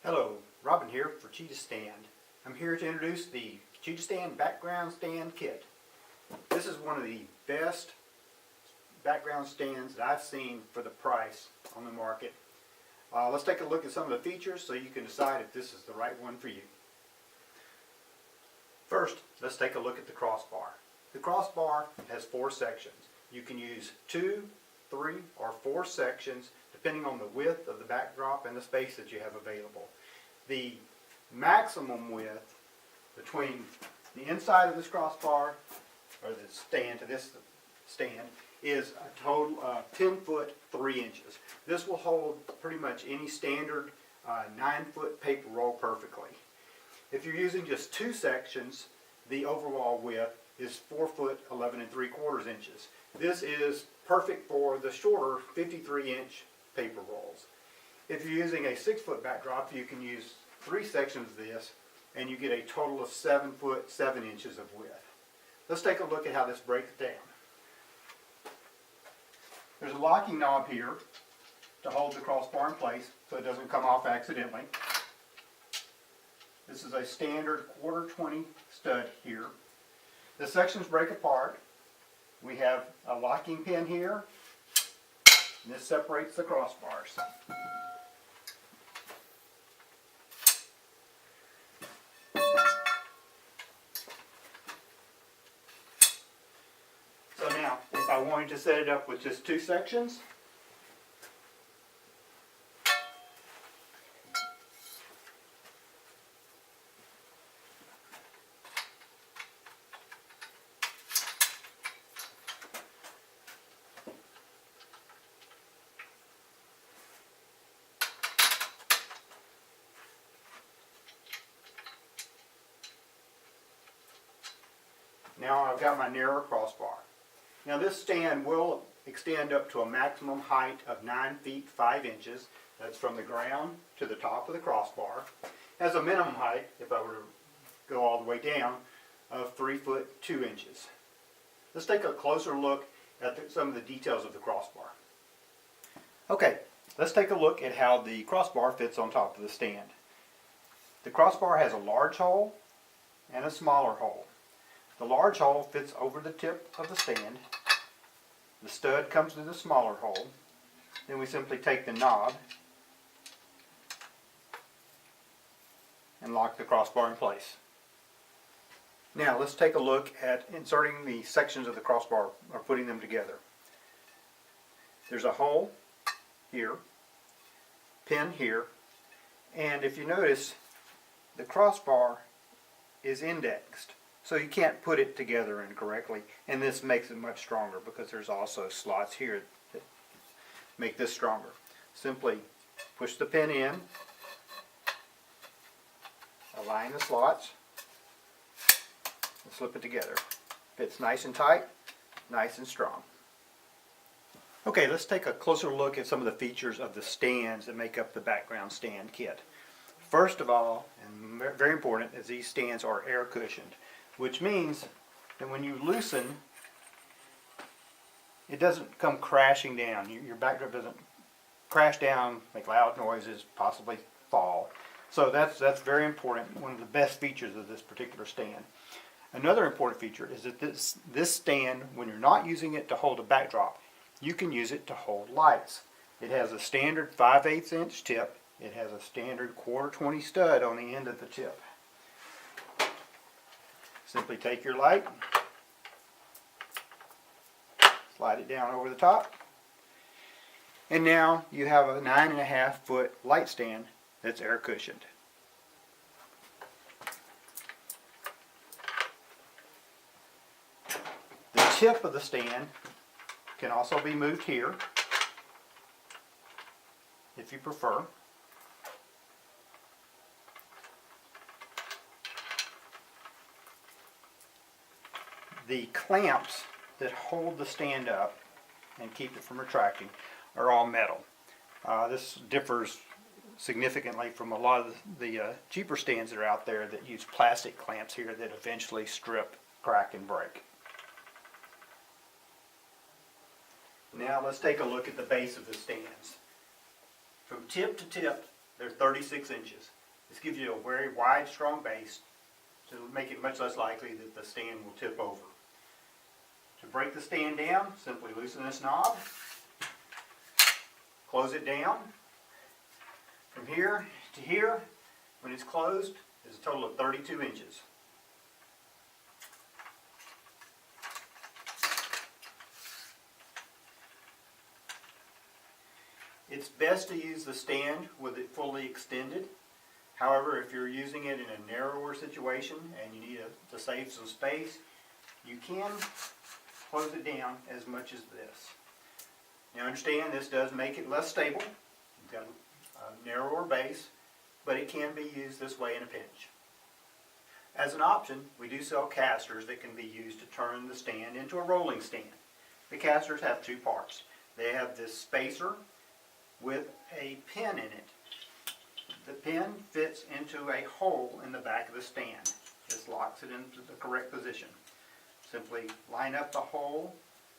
Hello, Robin here for CheetahStand. I'm here to introduce the CheetahStand background stand kit. This is one of the best background stands that I've seen for the price on the market. Let's take a look at some of the features so you can decide if this is the right one for you. First, let's take a look at the crossbar. The crossbar has 4 sections. You can use 2, 3, or 4 sections depending on the width of the backdrop and the space that you have available. The maximum width between the inside of this crossbar, or the stand to this stand, is a total of 10 foot 3 inches. This will hold pretty much any standard 9-foot paper roll perfectly. If you're using just 2 sections, the overall width is 4 foot 11 3/4 inches. This is perfect for the shorter 53-inch paper rolls. If you're using a 6-foot backdrop, you can use 3 sections of this and you get a total of 7 foot 7 inches of width. Let's take a look at how this breaks down. There's a locking knob here to hold the crossbar in place so it doesn't come off accidentally. This is a standard 1/4 stud here. The sections break apart. We have a locking pin here, and this separates the crossbars. So now, if I wanted to set it up with just 2 sections, now I've got my narrow crossbar. Now this stand will extend up to a maximum height of 9 feet 5 inches. That's from the ground to the top of the crossbar. Has a minimum height, if I were to go all the way down, of 3 foot 2 inches. Let's take a closer look at some of the details of the crossbar. Okay, let's take a look at how the crossbar fits on top of the stand. The crossbar has a large hole and a smaller hole. The large hole fits over the tip of the stand. The stud comes through the smaller hole. Then we simply take the knob and lock the crossbar in place. Now let's take a look at inserting the sections of the crossbar, or putting them together. There's a hole here, pin here, and if you notice, the crossbar is indexed. So you can't put it together incorrectly, and this makes it much stronger because there's also slots here that make this stronger. Simply push the pin in, align the slots, and slip it together. Fits nice and tight, nice and strong. Okay, let's take a closer look at some of the features of the stands that make up the background stand kit. First of all, and very important, is these stands are air cushioned, which means that when you loosen, it doesn't come crashing down. Your backdrop doesn't crash down, make loud noises, possibly fall. So that's very important, one of the best features of this particular stand. Another important feature is that this stand, when you're not using it to hold a backdrop, you can use it to hold lights. It has a standard 5/8 inch tip. It has a standard 1/4 stud on the end of the tip. Simply take your light, slide it down over the top, and now you have a 9.5 foot light stand that's air cushioned. The tip of the stand can also be moved here if you prefer. The clamps that hold the stand up and keep it from retracting are all metal. This differs significantly from a lot of the cheaper stands that are out there that use plastic clamps here that eventually strip, crack, and break. Now let's take a look at the base of the stands. From tip to tip, they're 36 inches. This gives you a very wide, strong base to make it much less likely that the stand will tip over. To break the stand down, simply loosen this knob, close it down. From here to here, when it's closed, is a total of 32 inches. It's best to use the stand with it fully extended. However, if you're using it in a narrower situation and you need to save some space, you can close it down as much as this. Now understand, this does make it less stable. You've got a narrower base, but it can be used this way in a pinch. As an option, we do sell casters that can be used to turn the stand into a rolling stand. The casters have two parts. They have this spacer with a pin in it. The pin fits into a hole in the back of the stand. This locks it into the correct position. Simply line up the hole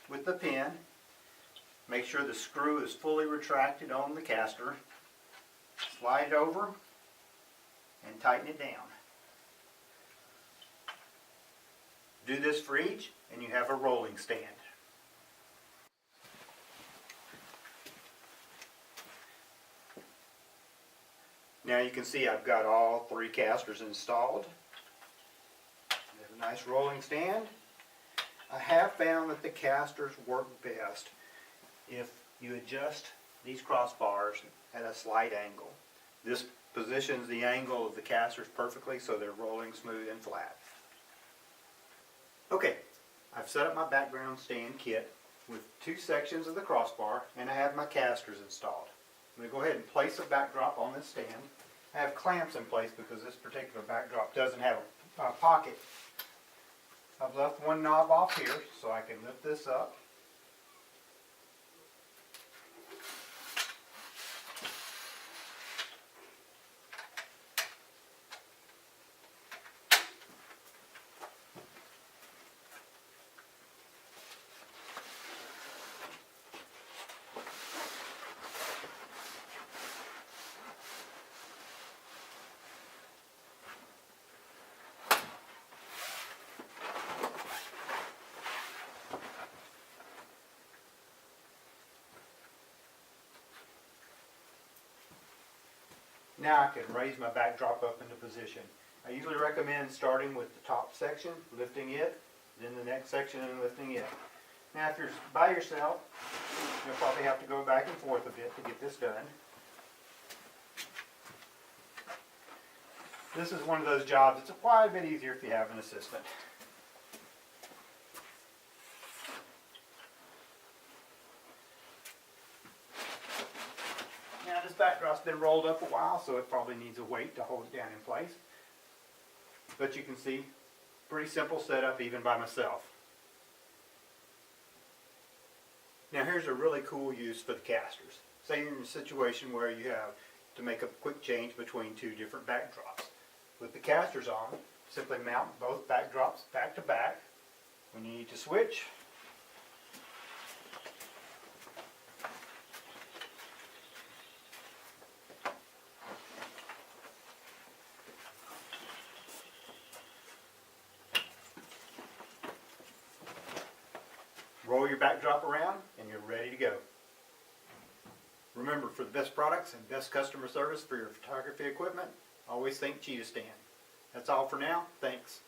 with the pin. Make sure the screw is fully retracted on the caster. Slide it over and tighten it down. Do this for each and you have a rolling stand. Now you can see I've got all three casters installed. We have a nice rolling stand. I have found that the casters work best if you adjust these crossbars at a slight angle. This positions the angle of the casters perfectly so they're rolling smooth and flat. Okay, I've set up my background stand kit with two sections of the crossbar and I have my casters installed. I'm going to go ahead and place a backdrop on this stand. I have clamps in place because this particular backdrop doesn't have a pocket. I've left one knob off here so I can lift this up. Now I can raise my backdrop up into position. I usually recommend starting with the top section, lifting it, then the next section and lifting it. Now if you're by yourself, you'll probably have to go back and forth a bit to get this done. This is one of those jobs that's quite a bit easier if you have an assistant. Now this backdrop's been rolled up a while, so it probably needs a weight to hold it down in place. But you can see, pretty simple setup even by myself. Now here's a really cool use for the casters. Say you're in a situation where you have to make a quick change between two different backdrops. With the casters on, simply mount both backdrops back to back. When you need to switch, roll your backdrop around and you're ready to go. Remember, for the best products and best customer service for your photography equipment, always think CheetahStand. That's all for now. Thanks.